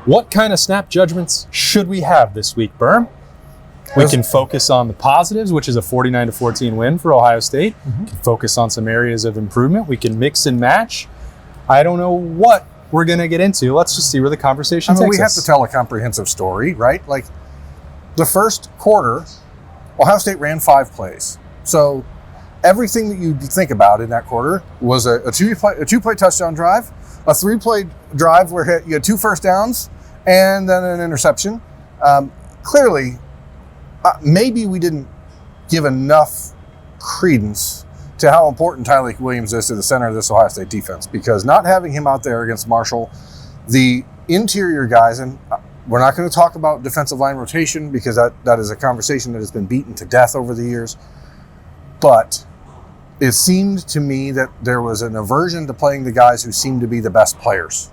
What kind of snap judgments should we have this week, Berm? We can focus on the positives, which is a 49-14 win for Ohio State. We can focus on some areas of improvement. We can mix and match. I don't know what we're going to get into. Let's just see where the conversation takes us. We have to tell a comprehensive story, right? Like the first quarter, Ohio State ran 5 plays. So everything that you think about in that quarter was a two-play touchdown drive, a 3-play drive where you had 2 first downs, and then an interception. Clearly, maybe we didn't give enough credence to how important Tyleik Williams is to the center of this Ohio State defense, because not having him out there against Marshall, the interior guys, and we're not going to talk about defensive line rotation because that is a conversation that has been beaten to death over the years, but it seemed to me that there was an aversion to playing the guys who seemed to be the best players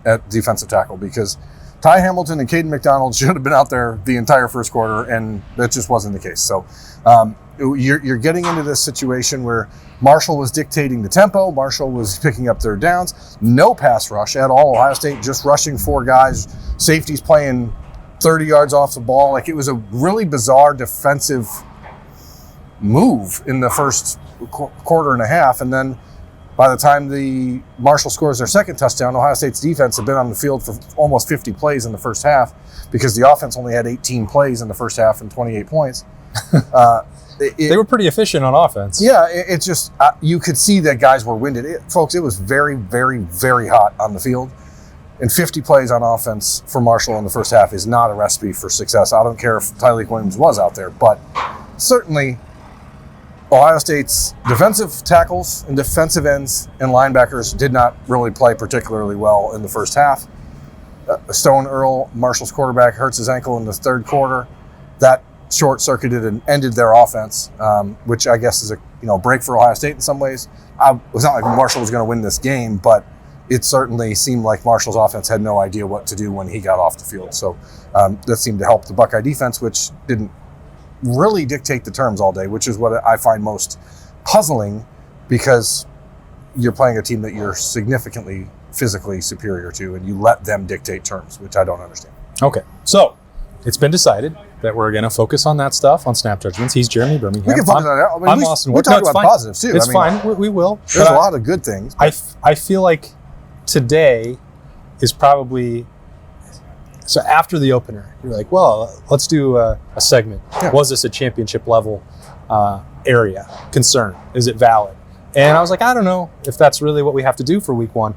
at defensive tackle, because Ty Hamilton and Caden McDonald should have been out there the entire first quarter, and that just wasn't the case. So you're getting into this situation where Marshall was dictating the tempo, Marshall was picking up their downs, no pass rush at all. Ohio State just rushing 4 guys, safeties playing 30 yards off the ball. Like, it was a really bizarre defensive move in the first quarter and a half, and then by the time the Marshall scores their second touchdown, Ohio State's defense had been on the field for almost 50 plays in the first half, because the offense only had 18 plays in the first half and 28 points. They were pretty efficient on offense. Yeah, it just, you could see that guys were winded. Folks, it was very, very, very hot on the field. And 50 plays on offense for Marshall in the first half is not a recipe for success. I don't care if Tyleik Williams was out there, but certainly Ohio State's defensive tackles and defensive ends and linebackers did not really play particularly well in the first half. Stone Earl, Marshall's quarterback, hurts his ankle in the third quarter. That short-circuited and ended their offense, which I guess is a break for Ohio State in some ways. It was not like Marshall was going to win this game, but it certainly seemed like Marshall's offense had no idea what to do when he got off the field. So that seemed to help the Buckeye defense, which didn't really dictate the terms all day, which is what I find most puzzling, because you're playing a team that you're significantly physically superior to, and you let them dictate terms, which I don't understand. Okay, so it's been decided that we're going to focus on that stuff, on snap judgments. He's Jeremy Birmingham. We can focus on that. I'm Austin. We talk about positives too. It's fine. We will. There's a lot of good things. I feel like today is probably, so after the opener, you're like, well, let's do a segment. Yeah. Was this a championship level area concern? Is it valid? And I was like, I don't know if that's really what we have to do for week 1.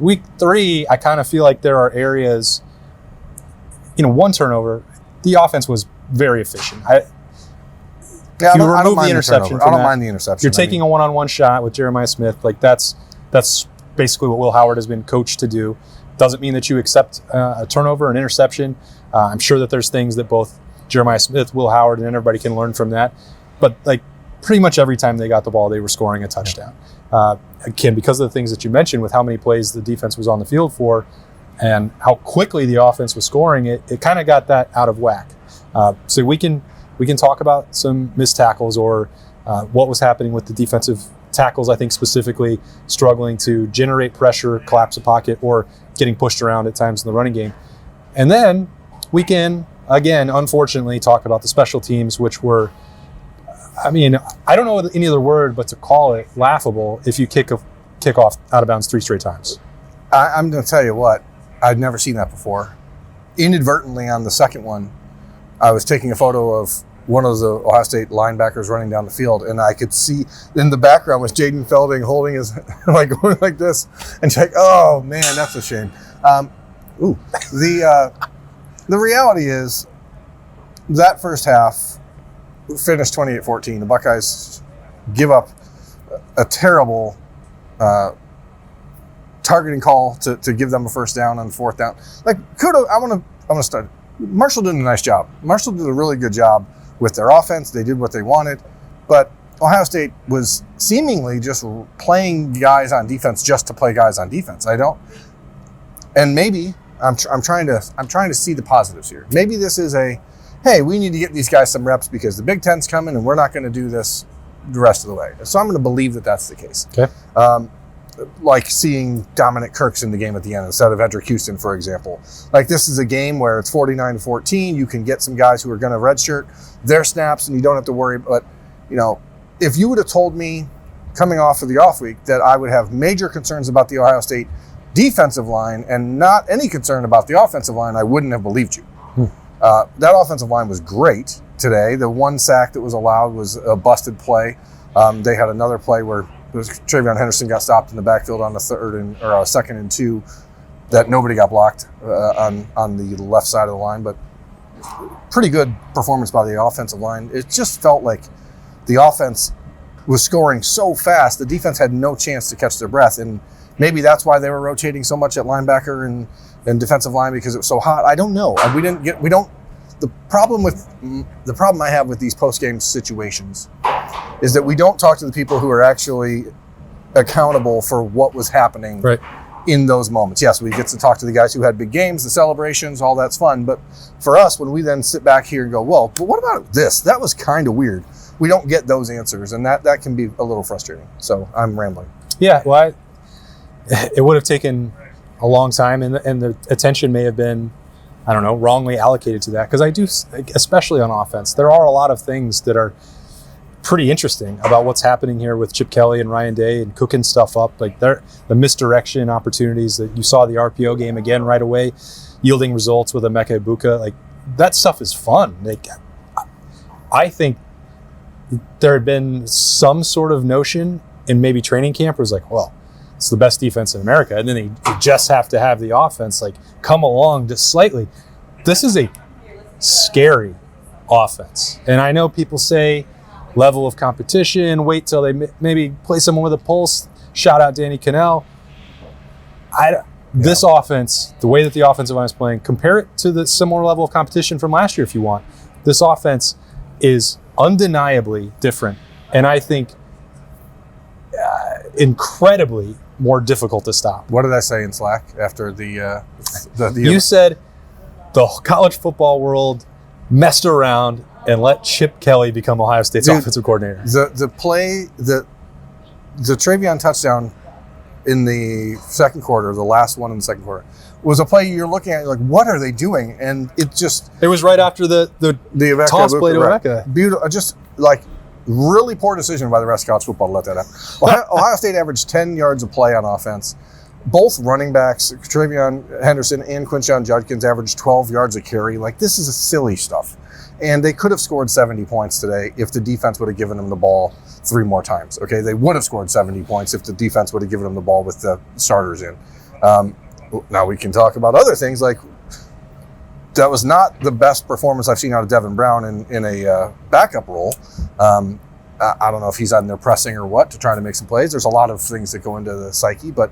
Week 3, I kind of feel like there are areas, 1 turnover, the offense was very efficient. I don't mind the interception. I don't mind the interception. You're taking a one-on-one shot with Jeremiah Smith. Like that's basically what Will Howard has been coached to do. Doesn't mean that you accept a turnover, an interception. I'm sure that there's things that both Jeremiah Smith, Will Howard, and everybody can learn from that. But like pretty much every time they got the ball, they were scoring a touchdown. Again, because of the things that you mentioned with how many plays the defense was on the field for and how quickly the offense was scoring, it kind of got that out of whack. So we can talk about some missed tackles or what was happening with the defensive tackles, I think specifically struggling to generate pressure, collapse a pocket, or getting pushed around at times in the running game. And then we can, again, unfortunately, talk about the special teams, which were, I don't know any other word but to call it laughable if you kick off out of bounds 3 straight times. I'm going to tell you what, I'd never seen that before. Inadvertently on the second one, I was taking a photo of one of the Ohio State linebackers running down the field, and I could see in the background was Jaden Felding holding his, going like this, and like, oh man, that's a shame. The reality is that first half finished 28-14. The Buckeyes give up a terrible targeting call to give them a first down on 4th down. Like, kudos, I want to start. Marshall did a nice job. Marshall did a really good job with their offense. They did what they wanted, but Ohio State was seemingly just playing guys on defense just to play guys on defense. And maybe I'm trying to see the positives here. Maybe this is hey, we need to get these guys some reps because the Big Ten's coming and we're not going to do this the rest of the way. So I'm going to believe that that's the case. Okay. like seeing Dominic Kirks in the game at the end instead of Edric Houston, for example. Like, this is a game where it's 49-14. You can get some guys who are going to redshirt their snaps, and you don't have to worry. But, if you would have told me coming off of the off week that I would have major concerns about the Ohio State defensive line and not any concern about the offensive line, I wouldn't have believed you. That offensive line was great today. The one sack that was allowed was a busted play. They had another play where Travion Henderson got stopped in the backfield on a 2nd and 2 that nobody got blocked on the left side of the line. But pretty good performance by the offensive line. It just felt like the offense was scoring so fast, the defense had no chance to catch their breath. And maybe that's why they were rotating so much at linebacker and defensive line, because it was so hot. I don't know. The problem I have with these post-game situations is that we don't talk to the people who are actually accountable for what was happening in those moments. Yes, we get to talk to the guys who had big games, the celebrations, all that's fun. But for us, when we then sit back here and go, well, but what about this? That was kind of weird. We don't get those answers, and that can be a little frustrating. So I'm rambling. Yeah, well, it would have taken a long time, and the attention may have been, I don't know, wrongly allocated to that. Because I do, especially on offense, there are a lot of things that are pretty interesting about what's happening here with Chip Kelly and Ryan Day and cooking stuff up. Like the misdirection opportunities that you saw the RPO game again right away, yielding results with Emeka Ibuka. Like, that stuff is fun. Like, I think there had been some sort of notion in maybe training camp where it was like, well, it's the best defense in America, and then they just have to have the offense like come along just slightly. This is a scary offense, and I know people say level of competition, wait till they maybe play someone with a pulse. Shout out Danny Cannell. This offense, the way that the offensive line is playing, compare it to the similar level of competition from last year if you want. This offense is undeniably different, and I think incredibly more difficult to stop. What did I say in Slack after the You said the college football world messed around and let Chip Kelly become Ohio State's offensive coordinator. The Travion touchdown in the second quarter, the last one in the second quarter, was a play you're looking at, like, what are they doing? And it was right after the toss play to Emeka. Beautiful, just like really poor decision by the rest of college football to let that happen. Ohio State averaged 10 yards of play on offense. Both running backs, Travion Henderson and Quinshon Judkins, averaged 12 yards a carry. Like, this is silly stuff. And they could have scored 70 points today if the defense would have given them the ball 3 more times. Okay, they would have scored 70 points if the defense would have given them the ball with the starters in. Now we can talk about other things, like that was not the best performance I've seen out of Devin Brown in a backup role. I don't know if he's out in there pressing or what to try to make some plays. There's a lot of things that go into the psyche, but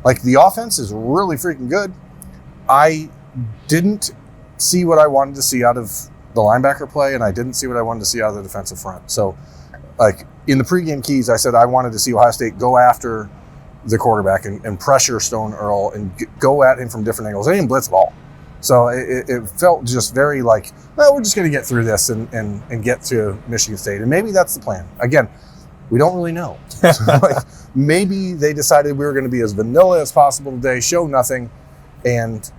like, the offense is really freaking good. I didn't see what I wanted to see out of the linebacker play, and I didn't see what I wanted to see out of the defensive front. So, like, in the pregame keys, I said I wanted to see Ohio State go after the quarterback and pressure Stone Earl and go at him from different angles. They didn't blitz at all. So it felt just very like, well, we're just going to get through this and get to Michigan State. And maybe that's the plan. Again, we don't really know. So, like, maybe they decided we were going to be as vanilla as possible today, show nothing, and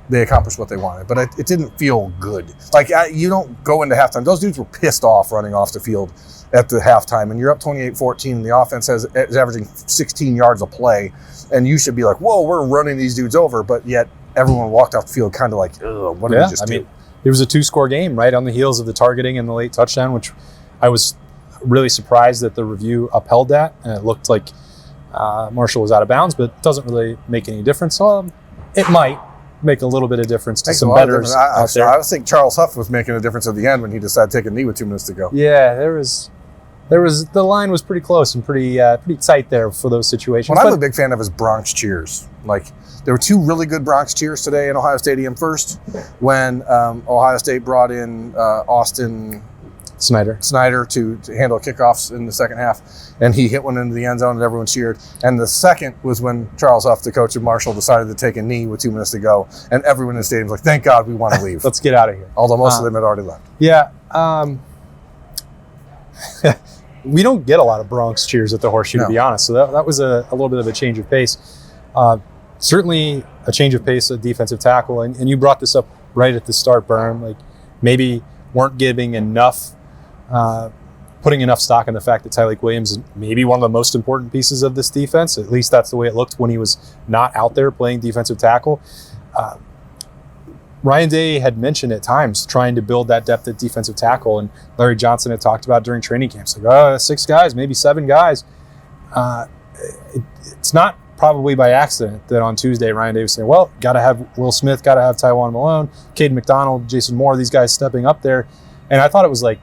they accomplished what they wanted. But it didn't feel good. Like, you don't go into halftime. Those dudes were pissed off running off the field at the halftime, and you're up 28-14, and the offense is averaging 16 yards a play, and you should be like, whoa, we're running these dudes over, but yet everyone walked off the field kind of like, ugh, what did we just do? I mean, it was a 2-score game right on the heels of the targeting and the late touchdown, which I was really surprised that the review upheld that, and it looked like Marshall was out of bounds, but it doesn't really make any difference. So it might make a little bit of difference to some bettors out there. I think Charles Huff was making a difference at the end when he decided to take a knee with 2 minutes to go. Yeah, the line was pretty close and pretty tight there for those situations. What I'm a big fan of is Bronx cheers. Like, there were 2 really good Bronx cheers today in Ohio Stadium. First, when Ohio State brought in Austin Snyder to handle kickoffs in the second half, and he hit one into the end zone and everyone cheered. And the second was when Charles Huff, the coach of Marshall, decided to take a knee with 2 minutes to go, and everyone in the stadium was like, thank God we want to leave. Let's get out of here. Although most of them had already left. Yeah. we don't get a lot of Bronx cheers at the Horseshoe, to be honest. So that was a little bit of a change of pace. Certainly a change of pace at defensive tackle. And you brought this up right at the start, Berm. Like, maybe weren't giving enough, putting enough stock in the fact that Tyleik Williams is maybe one of the most important pieces of this defense. At least that's the way it looked when he was not out there playing defensive tackle. Ryan Day had mentioned at times trying to build that depth at defensive tackle, and Larry Johnson had talked about during training camps, like, 6 guys, maybe 7 guys. It's not probably by accident that on Tuesday Ryan Day was saying, well, got to have Will Smith, got to have Tywan Malone, Caden McDonald, Jason Moore, these guys stepping up there. And I thought it was like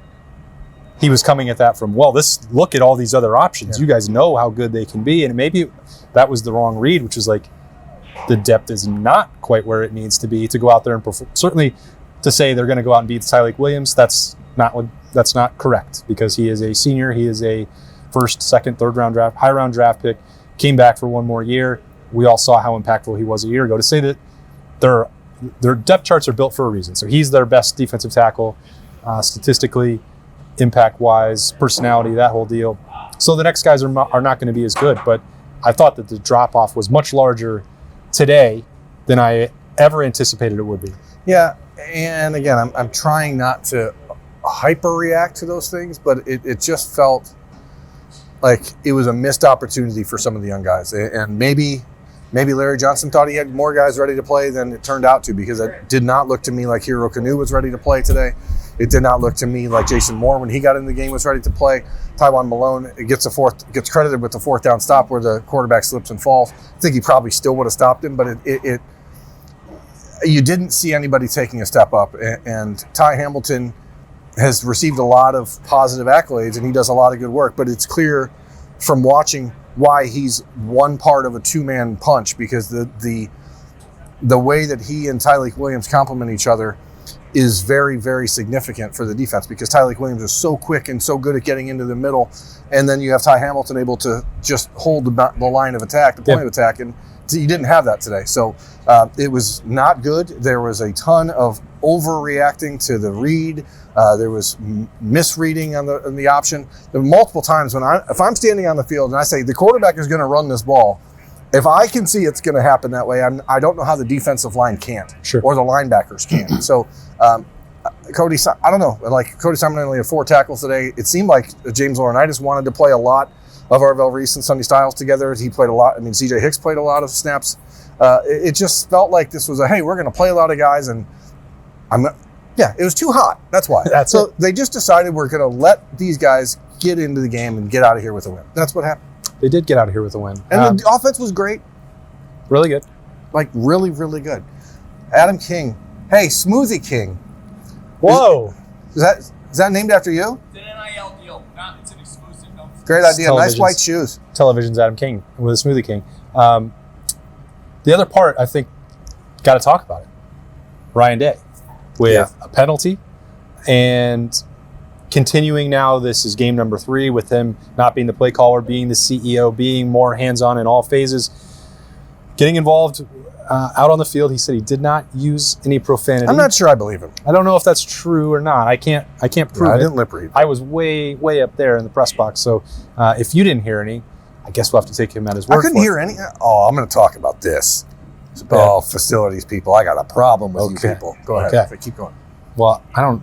he was coming at that from, well, look at all these other options. Yeah. You guys know how good they can be. And maybe that was the wrong read, which was like, the depth is not quite where it needs to be to go out there and perform. Certainly to say they're going to go out and beat Tyleik Williams, that's not correct, because he is a senior. He is a first, second, third round draft, high round draft pick, came back for one more year. We all saw how impactful he was a year ago. To say that their depth charts are built for a reason. So he's their best defensive tackle, statistically, impact-wise, personality, that whole deal. So the next guys are not going to be as good, but I thought that the drop-off was much larger today than I ever anticipated it would be. Yeah, and again, I'm trying not to hyper-react to those things, but it just felt like it was a missed opportunity for some of the young guys. And maybe Larry Johnson thought he had more guys ready to play than it turned out to, because it did not look to me like Hero Kanu was ready to play today. It did not look to me like Jason Moore, when he got in the game, was ready to play. Tywan Malone gets credited with the 4th down stop where the quarterback slips and falls. I think he probably still would have stopped him, but you didn't see anybody taking a step up. And Ty Hamilton has received a lot of positive accolades, and he does a lot of good work, but it's clear from watching why he's one part of a 2-man punch, because the way that he and Tyleik Williams complement each other is very, very significant for the defense, because Tyleik Williams is so quick and so good at getting into the middle, and then you have Ty Hamilton able to just hold the line of attack, the point of attack, and you didn't have that today. So it was not good. There was a ton of overreacting to the read. There was misreading on the option. There were multiple times if I'm standing on the field and I say the quarterback is going to run this ball, if I can see it's going to happen that way, I don't know how the defensive line can't, or the linebackers can't. So, Cody, I don't know. Like, Cody Simon only had 4 tackles today. It seemed like James Laurinaitis wanted to play a lot of Arvell Reese and Sonny Styles together. He played a lot. I mean, CJ Hicks played a lot of snaps. It just felt like this was hey, we're going to play a lot of guys, and it was too hot. That's why. They just decided we're going to let these guys get into the game and get out of here with a win. That's what happened. They did get out of here with a win. And the offense was great. Really good. Like, really, really good. Adam King. Hey, Smoothie King. Whoa. Is that named after you? It's an NIL deal. It's an exclusive. Great idea. Nice white shoes. Television's Adam King with a Smoothie King. The other part, I think, got to talk about it. Ryan Day with a penalty, and continuing now, this is game number 3 with him not being the play caller, being the CEO, being more hands-on in all phases, getting involved out on the field. He said he did not use any profanity. I'm not sure I believe him. I don't know if that's true or not. I can't prove it. I didn't lip read. I was way up there in the press box. So if you didn't hear any, I guess we'll have to take him at his word. I couldn't hear any. Oh, I'm going to talk about this. Oh, facilities people. I got a problem with you people. Go ahead. Keep going. Well, I feel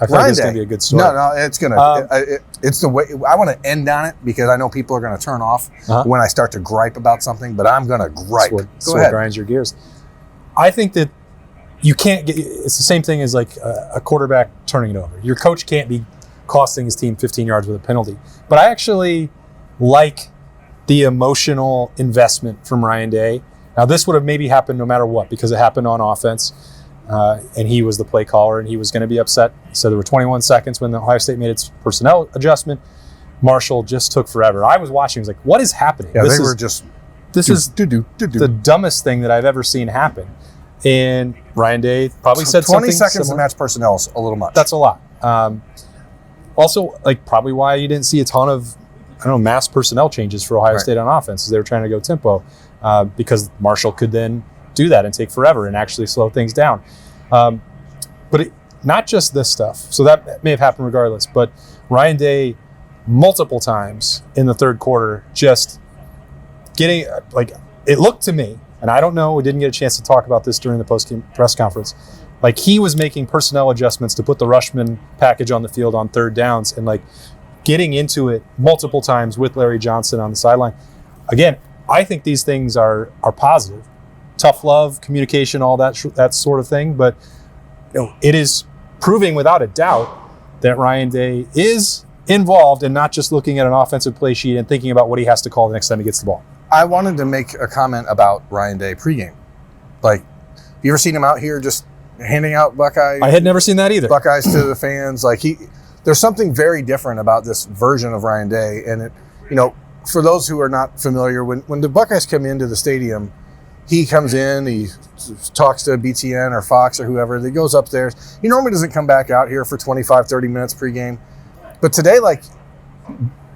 like it's going to be a good story. No, it's going to. It's the way I want to end on it, because I know people are going to turn off when I start to gripe about something, but I'm going to gripe. That's what grinds your gears. I think that you can't get. It's the same thing as like a quarterback turning it over. Your coach can't be costing his team 15 yards with a penalty. But I actually like the emotional investment from Ryan Day. Now, this would have maybe happened no matter what, because it happened on offense. And he was the play caller, and he was going to be upset. So there were 21 seconds when the Ohio State made its personnel adjustment. Marshall just took forever. I was watching. I was like, what is happening? Yeah, This is the dumbest thing that I've ever seen happen. And Ryan Day probably said 20 something seconds similar. to match personnel is a little much. That's a lot. Also, like, probably why you didn't see a ton of, mass personnel changes for Ohio State on offense, is they were trying to go tempo, because Marshall could then do that and take forever and actually slow things down. But not just this stuff. So that may have happened regardless. But Ryan Day multiple times in the third quarter, just getting, like, it looked to me, and I don't know, we didn't get a chance to talk about this during the post-game press conference, like he was making personnel adjustments to put the Rushman package on the field on third downs and like getting into it multiple times with Larry Johnson on the sideline. Again, I think these things are positive. Tough love, communication, all that sort of thing, but it is proving without a doubt that Ryan Day is involved and not just looking at an offensive play sheet and thinking about what he has to call the next time he gets the ball. I wanted to make a comment about Ryan Day pregame. Like, you ever seen him out here just handing out Buckeye? I had never seen that either. Buckeyes to the fans. Like, there's something very different about this version of Ryan Day. And it, for those who are not familiar, when the Buckeyes come into the stadium, he comes in, he talks to BTN or Fox or whoever, he goes upstairs. He normally doesn't come back out here for 25, 30 minutes pregame. But today, like,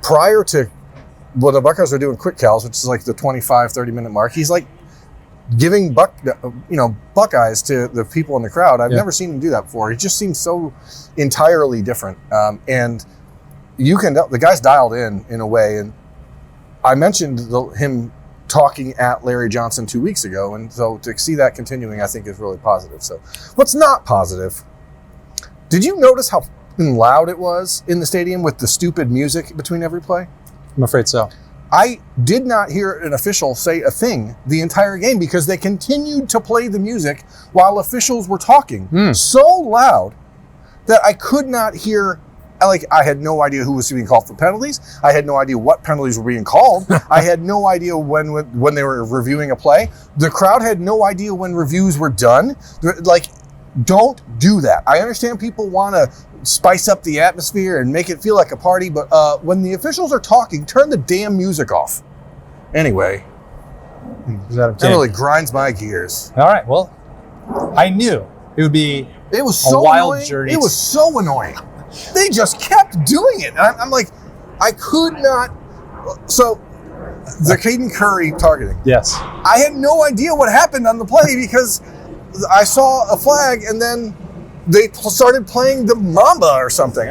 prior to the Buckeyes are doing quick calls, which is like the 25, 30-minute mark, he's like giving Buckeyes to the people in the crowd. I've never seen him do that before. He just seems so entirely different. And the guy's dialed in a way. And I mentioned him talking at Larry Johnson 2 weeks ago. And so to see that continuing, I think is really positive. So what's not positive, did you notice how loud it was in the stadium with the stupid music between every play? I'm afraid so. I did not hear an official say a thing the entire game because they continued to play the music while officials were talking so loud that I could not hear. Like, I had no idea who was being called for penalties. I had no idea what penalties were being called. I had no idea when they were reviewing a play. The crowd had no idea when reviews were done. Like, don't do that. I understand people want to spice up the atmosphere and make it feel like a party, but when the officials are talking, turn the damn music off. Anyway, that really grinds my gears. All right, well, I knew it would be a wild annoying journey. It was so annoying. They just kept doing it. And I'm like, I could not. So, the Caden Curry targeting. Yes. I had no idea what happened on the play because I saw a flag and then they started playing the Mamba or something.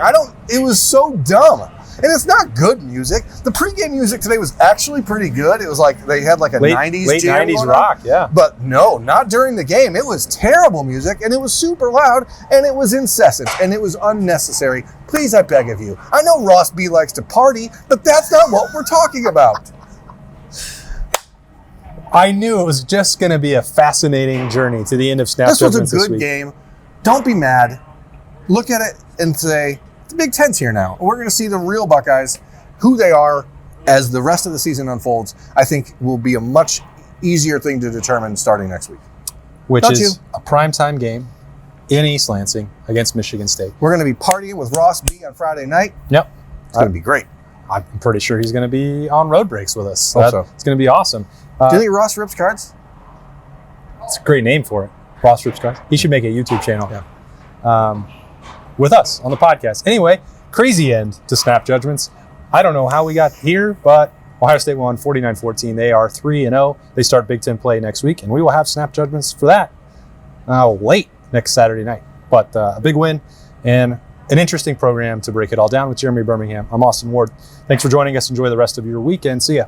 It was so dumb. And it's not good music. The pregame music today was actually pretty good. It was like they had like a late 90s jam 90s rock, yeah. But no, not during the game. It was terrible music and it was super loud and it was incessant and it was unnecessary. Please, I beg of you. I know Ross B likes to party, but that's not what we're talking about. I knew it was just going to be a fascinating journey to the end of Snap Judgments this week. This was a good game. Don't be mad. Look at it and say, the Big Ten's here now. We're going to see the real Buckeyes, who they are, as the rest of the season unfolds. I think will be a much easier thing to determine starting next week. Which is a primetime game in East Lansing against Michigan State. We're going to be partying with Ross B on Friday night. Yep. It's going to be great. I'm pretty sure he's going to be on road breaks with us. Hope so. It's going to be awesome. Do you think Ross rips cards? It's a great name for it. Ross rips cards. He should make a YouTube channel. Yeah. With us on the podcast. Anyway, crazy end to Snap Judgments. I don't know how we got here, but Ohio State won 49-14. They are 3-0. They start Big Ten play next week, and we will have Snap Judgments for that late next Saturday night. But a big win and an interesting program to break it all down with Jeremy Birmingham. I'm Austin Ward. Thanks for joining us. Enjoy the rest of your weekend. See ya.